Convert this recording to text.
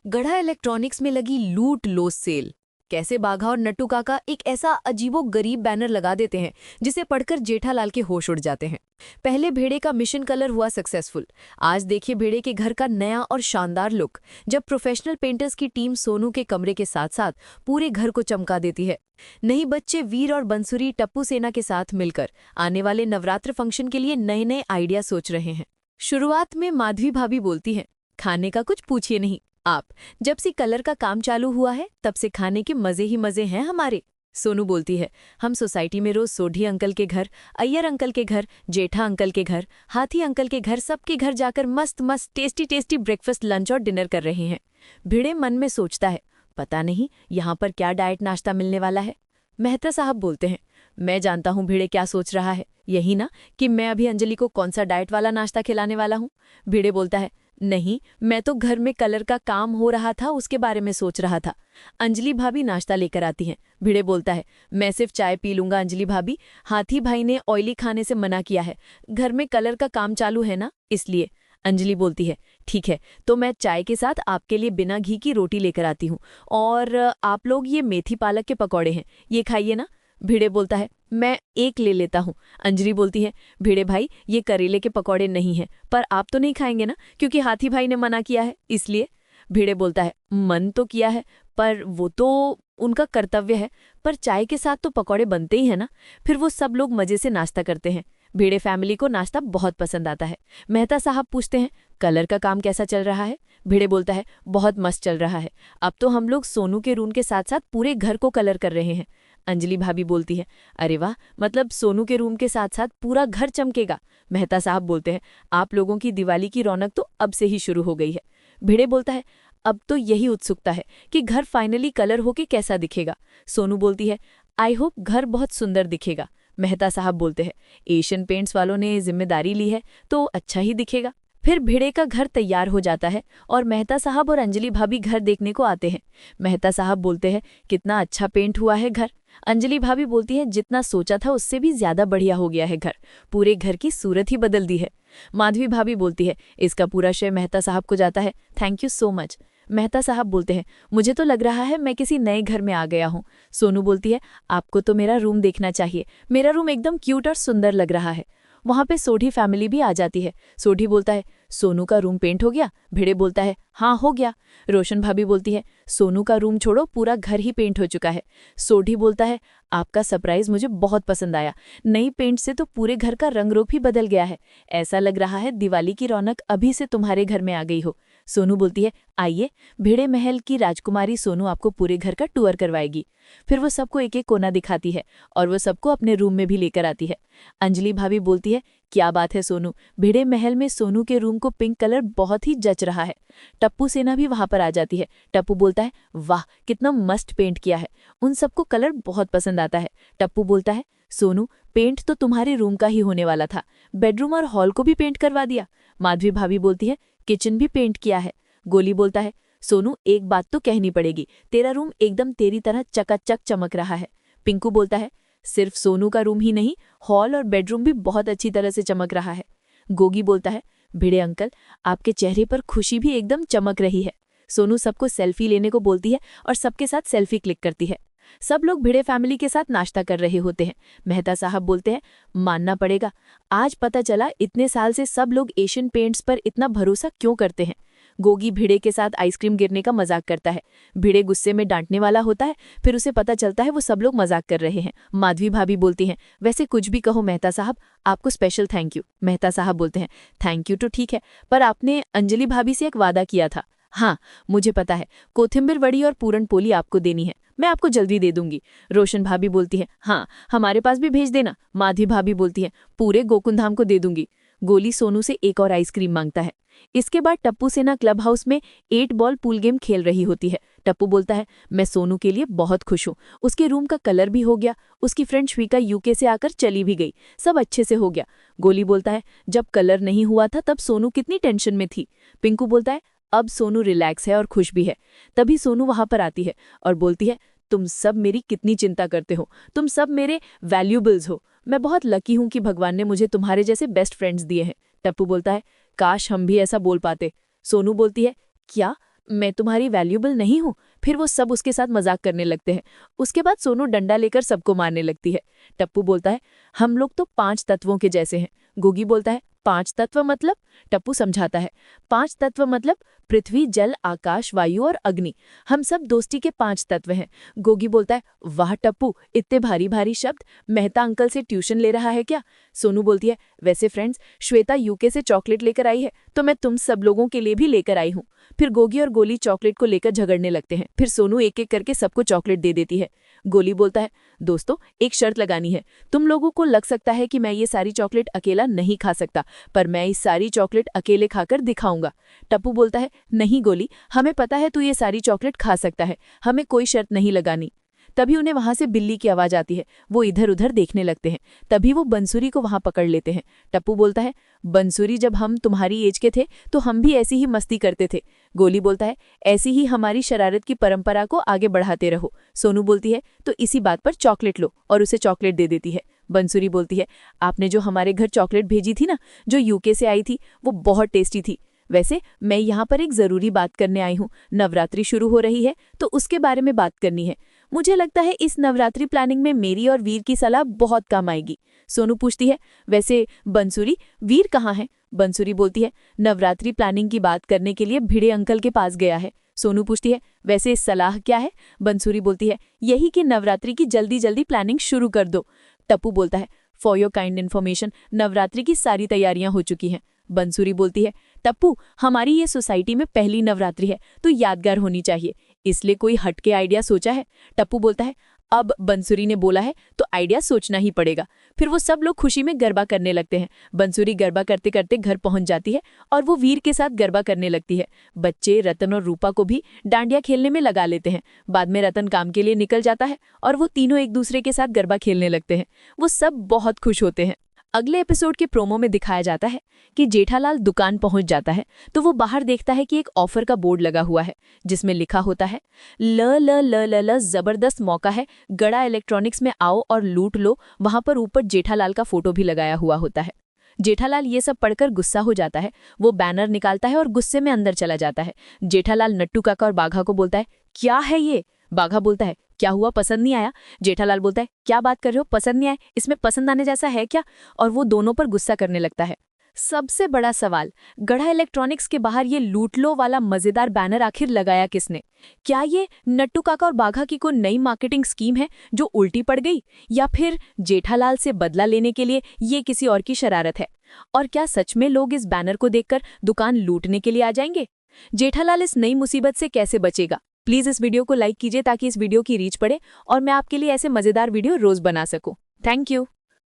गढ़ा इलेक्ट्रॉनिक्स में लगी लूट लो सेल। कैसे बाघा और नट्टू काका एक ऐसा अजीबो गरीब बैनर लगा देते हैं जिसे पढ़कर जेठालाल के होश उड़ जाते हैं। पहले भेड़े का मिशन कलर हुआ सक्सेसफुल। आज देखिए भेड़े के घर का नया और शानदार लुक, जब प्रोफेशनल पेंटर्स की टीम सोनू के कमरे के साथ साथ पूरे घर को चमका देती है। नहीं बच्चे वीर और बंसुरी टप्पू सेना के साथ मिलकर आने वाले नवरात्र फंक्शन के लिए नए नए आइडिया सोच रहे हैं। शुरुआत में माधवी भाभी बोलती हैं, खाने का कुछ पूछिए नहीं आप, जब से कलर का काम चालू हुआ है तब से खाने के मजे ही मजे हैं हमारे। सोनू बोलती है, हम सोसाइटी में रोज सोढ़ी अंकल के घर, अय्यर अंकल के घर, जेठा अंकल के घर, हाथी अंकल के घर, सबके घर जाकर मस्त मस्त टेस्टी टेस्टी ब्रेकफास्ट, लंच और डिनर कर रहे हैं। भिड़े मन में सोचता है, पता नहीं यहाँ पर क्या डाइट नाश्ता मिलने वाला है। मेहता साहब बोलते हैं, मैं जानता हूँ भिड़े क्या सोच रहा है, यही ना कि मैं अभी अंजलि को कौन सा डाइट वाला नाश्ता खिलाने वाला हूँ। भिड़े बोलता है, नहीं, मैं तो घर में कलर का काम हो रहा था उसके बारे में सोच रहा था। अंजलि भाभी नाश्ता लेकर आती हैं। भिड़े बोलता है, मैं सिर्फ चाय पी लूंगा अंजलि भाभी, हाथी भाई ने ऑयली खाने से मना किया है, घर में कलर का काम चालू है ना इसलिए। अंजलि बोलती है, ठीक है, तो मैं चाय के साथ आपके लिए बिना घी की रोटी लेकर आती हूँ, और आप लोग ये मेथी पालक के पकौड़े हैं, ये खाइए ना। भिड़े बोलता है, मैं एक ले लेता हूँ। अंजलि बोलती है, भिड़े भाई ये करेले के पकौड़े नहीं हैं, पर आप तो नहीं खाएंगे ना, क्योंकि हाथी भाई ने मना किया है इसलिए। भिड़े बोलता है, मन तो किया है पर वो तो उनका कर्तव्य है, पर चाय के साथ तो पकौड़े बनते ही हैं ना। फिर वो सब लोग मजे से नाश्ता करते हैं। भिड़े फैमिली को नाश्ता बहुत पसंद आता है। मेहता साहब पूछते हैं, कलर का काम कैसा चल रहा है। भिड़े बोलता है, बहुत मस्त चल रहा है, अब तो हम लोग सोनू के रूम के साथ साथ पूरे घर को कलर कर रहे हैं। अंजलि भाभी बोलती है, अरे वाह, मतलब सोनू के रूम के साथ साथ पूरा घर चमकेगा। मेहता साहब बोलते हैं, आप लोगों की दिवाली की रौनक तो अब से ही शुरू हो गई है। भिड़े बोलता है, अब तो यही उत्सुकता है कि घर फाइनली कलर होके कैसा दिखेगा। सोनू बोलती है, आई होप घर बहुत सुंदर दिखेगा। मेहता साहब बोलते हैं, एशियन पेंट्स वालों ने जिम्मेदारी ली है तो अच्छा ही दिखेगा। फिर भिड़े का घर तैयार हो जाता है और मेहता साहब और अंजलि भाभी घर देखने को आते हैं। मेहता साहब बोलते हैं, कितना अच्छा पेंट हुआ है घर। अंजलि भाभी बोलती है, जितना सोचा था उससे भी ज्यादा बढ़िया हो गया है घर, पूरे घर की सूरत ही बदल दी है। माधवी भाभी बोलती है, इसका पूरा श्रेय मेहता साहब को जाता है, thank you so much. Mehta साहब बोलते हैं, मुझे तो लग रहा है मैं किसी नए घर में आ गया हूँ। सोनू बोलती है, आपको तो मेरा रूम देखना चाहिए, मेरा रूम एकदम क्यूट और सुंदर लग रहा है। वहां पे सोढ़ी फैमिली भी आ जाती है। सोढ़ी बोलता है, सोनू का रूम पेंट हो गया। भिड़े बोलता है, हाँ हो गया। रोशन भाभी बोलती है, सोनू का रूम छोड़ो पूरा घर ही पेंट हो चुका है। सोढ़ी बोलता है, आपका सरप्राइज मुझे बहुत पसंद आया, नई पेंट से तो पूरे घर का रंग रूप ही बदल गया है, ऐसा लग रहा है दिवाली की रौनक अभी से तुम्हारे घर में आ गई हो। सोनू बोलती है, आइए, भिड़े महल की राजकुमारी सोनू आपको पूरे घर का टूर करवाएगी। फिर वो सबको एक एक कोना दिखाती है और वो सबको अपने रूम में भी लेकर आती है। अंजलि भाभी बोलती है, क्या बात है सोनू, भिड़े महल में सोनू के रूम को पिंक कलर बहुत ही जच रहा है। टप्पू सेना भी वहां पर आ जाती है। टप्पू बोलता है, वाह कितना मस्त पेंट किया है, उन सबको कलर बहुत पसंद आता है। टप्पू बोलता है, सोनू पेंट तो तुम्हारे रूम का ही होने वाला था, बेडरूम और हॉल को भी पेंट करवा दिया। माधवी भाभी बोलती है, किचन भी पेंट किया है। गोली बोलता है, सोनू एक बात तो कहनी पड़ेगी, तेरा रूम एकदम तेरी तरह चकाचक चमक रहा है। पिंकू बोलता है, सिर्फ सोनू का रूम ही नहीं, हॉल और बेडरूम भी बहुत अच्छी तरह से चमक रहा है। गोगी बोलता है, भिड़े अंकल आपके चेहरे पर खुशी भी एकदम चमक रही है। सोनू सबको सेल्फी लेने को बोलती है और सबके साथ सेल्फी क्लिक करती है। सब लोग भिड़े फैमिली के साथ नाश्ता कर रहे होते हैं। मेहता साहब बोलते हैं, मानना पड़ेगा, आज पता चला इतने साल से सब लोग एशियन पेंट्स पर इतना भरोसा क्यों करते हैं। गोगी भिड़े के साथ आइसक्रीम गिरने का मजाक करता है। भिड़े गुस्से में डांटने वाला होता है, फिर उसे पता चलता है वो सब लोग मजाक कर रहे हैं। माधवी भाभी बोलती हैं, वैसे कुछ भी कहो मेहता साहब, आपको स्पेशल थैंक यू। मेहता साहब बोलते हैं, थैंक यू तो ठीक है, पर आपने अंजलि भाभी से एक वादा किया था। हाँ मुझे पता है, कोथिंबीर वड़ी और पूरन पोली आपको देनी है, मैं आपको जल्दी दे दूंगी। रोशन भाभी बोलती है, हाँ हमारे पास भी भेज देना। माधवी भाभी बोलती है, पूरे गोकुंधाम को दे दूंगी। गोली सोनू से एक और आइसक्रीम मांगता है। इसके बाद टप्पू सेना क्लब हाउस में 8 बॉल पूल गेम खेल रही होती है। टप्पू बोलता है, मैं सोनू के लिए बहुत खुश हूँ, उसके रूम का कलर भी हो गया, उसकी फ्रेंड श्विका यूके से आकर चली भी गई, सब अच्छे से हो गया। गोली बोलता है, जब कलर नहीं हुआ था तब सोनू कितनी टेंशन में थी। पिंकू बोलता है, अब सोनू रिलैक्स है और खुश भी है। तभी सोनू वहां पर आती है और बोलती है, तुम सब मेरी कितनी चिंता करते हो, तुम सब मेरे वैल्यूबल्स हो, मैं बहुत लकी हूं कि भगवान ने मुझे तुम्हारे जैसे बेस्ट फ्रेंड्स दिए हैं। टप्पू बोलता है, काश हम भी ऐसा बोल पाते। सोनू बोलती है, क्या मैं तुम्हारी वैल्यूबल नहीं हूँ। फिर वो सब उसके साथ मजाक करने लगते हैं। उसके बाद सोनू डंडा लेकर सबको मारने लगती है। टप्पू बोलता है, हम लोग तो 5 तत्वों के जैसे हैं। गोगी बोलता है, 5 तत्व मतलब? टप्पू समझाता है, 5 तत्व मतलब पृथ्वी, जल, आकाश, वायु और अग्नि। हम सब दोस्ती के 5 तत्व हैं। गोगी बोलता है, वाह टप्पू, इतने भारी भारी शब्द, मेहता अंकल से ट्यूशन ले रहा है क्या? सोनू बोलती है, वैसे फ्रेंड्स, श्वेता यूके से चॉकलेट लेकर आई है तो मैं तुम सब लोगों के लिए भी लेकर आई हूँ। फिर गोगी और गोली चॉकलेट को लेकर झगड़ने लगते हैं। फिर सोनू एक एक करके सबको चॉकलेट दे देती है। गोली बोलता है, दोस्तों एक शर्त लगानी है। तुम लोगों को लग सकता है कि मैं ये सारी चॉकलेट अकेला नहीं खा सकता, पर मैं इस सारी चॉकलेट अकेले खाकर दिखाऊंगा। टप्पू बोलता है, नहीं गोली, हमें पता है तू ये सारी चॉकलेट खा सकता है, हमें कोई शर्त नहीं लगानी। तभी उन्हें वहां से बिल्ली की आवाज आती है। वो इधर उधर देखने लगते हैं। तभी वो बंसुरी को वहां पकड़ लेते हैं। टप्पू बोलता है, बंसुरी, जब हम तुम्हारी एज के थे तो हम भी ऐसी ही मस्ती करते थे। गोली बोलता है, ऐसी ही हमारी शरारत की परंपरा को आगे बढ़ाते रहो। सोनू बोलती है, तो इसी बात पर चॉकलेट लो, और उसे चॉकलेट दे देती है। बंसुरी बोलती है, आपने जो हमारे घर चॉकलेट भेजी थी ना, जो यूके से आई थी, वो बहुत टेस्टी थी। वैसे मैं यहाँ पर एक जरूरी बात करने आई हूँ। नवरात्रि शुरू हो रही है तो उसके बारे में बात करनी है। मुझे लगता है इस नवरात्रि प्लानिंग में मेरी और वीर की सलाह बहुत काम आएगी। सोनू पूछती है, वैसे बंसुरी, वीर कहाँ है? बंसुरी बोलती है, नवरात्रि प्लानिंग की बात करने के लिए भिड़े अंकल के पास गया है। सोनू पूछती है, वैसे सलाह क्या है? बंसुरी बोलती है, यही कि नवरात्रि की जल्दी जल्दी प्लानिंग शुरू कर दो। टप्पू बोलता है, for your kind information, Navratri की सारी तैयारियां हो चुकी हैं। बंसुरी बोलती है, टप्पू, हमारी ये सोसाइटी में पहली नवरात्रि है तो यादगार होनी चाहिए, इसलिए कोई हटके आइडिया सोचा है? टप्पू बोलता है, अब बंसुरी ने बोला है तो आइडिया सोचना ही पड़ेगा। फिर वो सब लोग खुशी में गरबा करने लगते हैं। बंसुरी गरबा करते करते घर पहुंच जाती है और वो वीर के साथ गरबा करने लगती है। बच्चे रतन और रूपा को भी डांडिया खेलने में लगा लेते हैं। बाद में रतन काम के लिए निकल जाता है और वो तीनों एक दूसरे के साथ गरबा खेलने लगते हैं। वो सब बहुत खुश होते हैं। अगले एपिसोड के प्रोमो में दिखाया जाता है कि जेठालाल दुकान पहुंच जाता है तो वो बाहर देखता है कि एक ऑफर का बोर्ड लगा हुआ है जिसमें लिखा होता है, ल ल ल ल ल जबरदस्त मौका है, गड़ा इलेक्ट्रॉनिक्स में आओ और लूट लो। वहां पर ऊपर जेठालाल का फोटो भी लगाया हुआ होता है। जेठालाल ये सब पढ़कर गुस्सा हो जाता है। वो बैनर निकालता है और गुस्से में अंदर चला जाता है। जेठालाल नट्टू काका और बाघा को बोलता है, क्या है ये? बाघा बोलता है, क्या हुआ, पसंद नहीं आया? जेठालाल बोलता है, क्या बात कर रहे हो, पसंद नहीं आया? इसमें पसंद आने जैसा है क्या? और वो दोनों पर गुस्सा करने लगता है। सबसे बड़ा सवाल, गढ़ा इलेक्ट्रॉनिक्स के बाहर ये लूट लो वाला मजेदार बैनर आखिर लगाया किसने? क्या ये नट्टू काका और बाघा की कोई नई मार्केटिंग स्कीम है जो उल्टी पड़ गई, या फिर जेठालाल से बदला लेने के लिए ये किसी और की शरारत है? और क्या सच में लोग इस बैनर को देखकर दुकान लूटने के लिए आ जाएंगे? जेठालाल इस नई मुसीबत से कैसे बचेगा? प्लीज इस वीडियो को लाइक कीजिए ताकि इस वीडियो की रीच बढ़े और मैं आपके लिए ऐसे मजेदार वीडियो रोज बना सकूं। Thank you.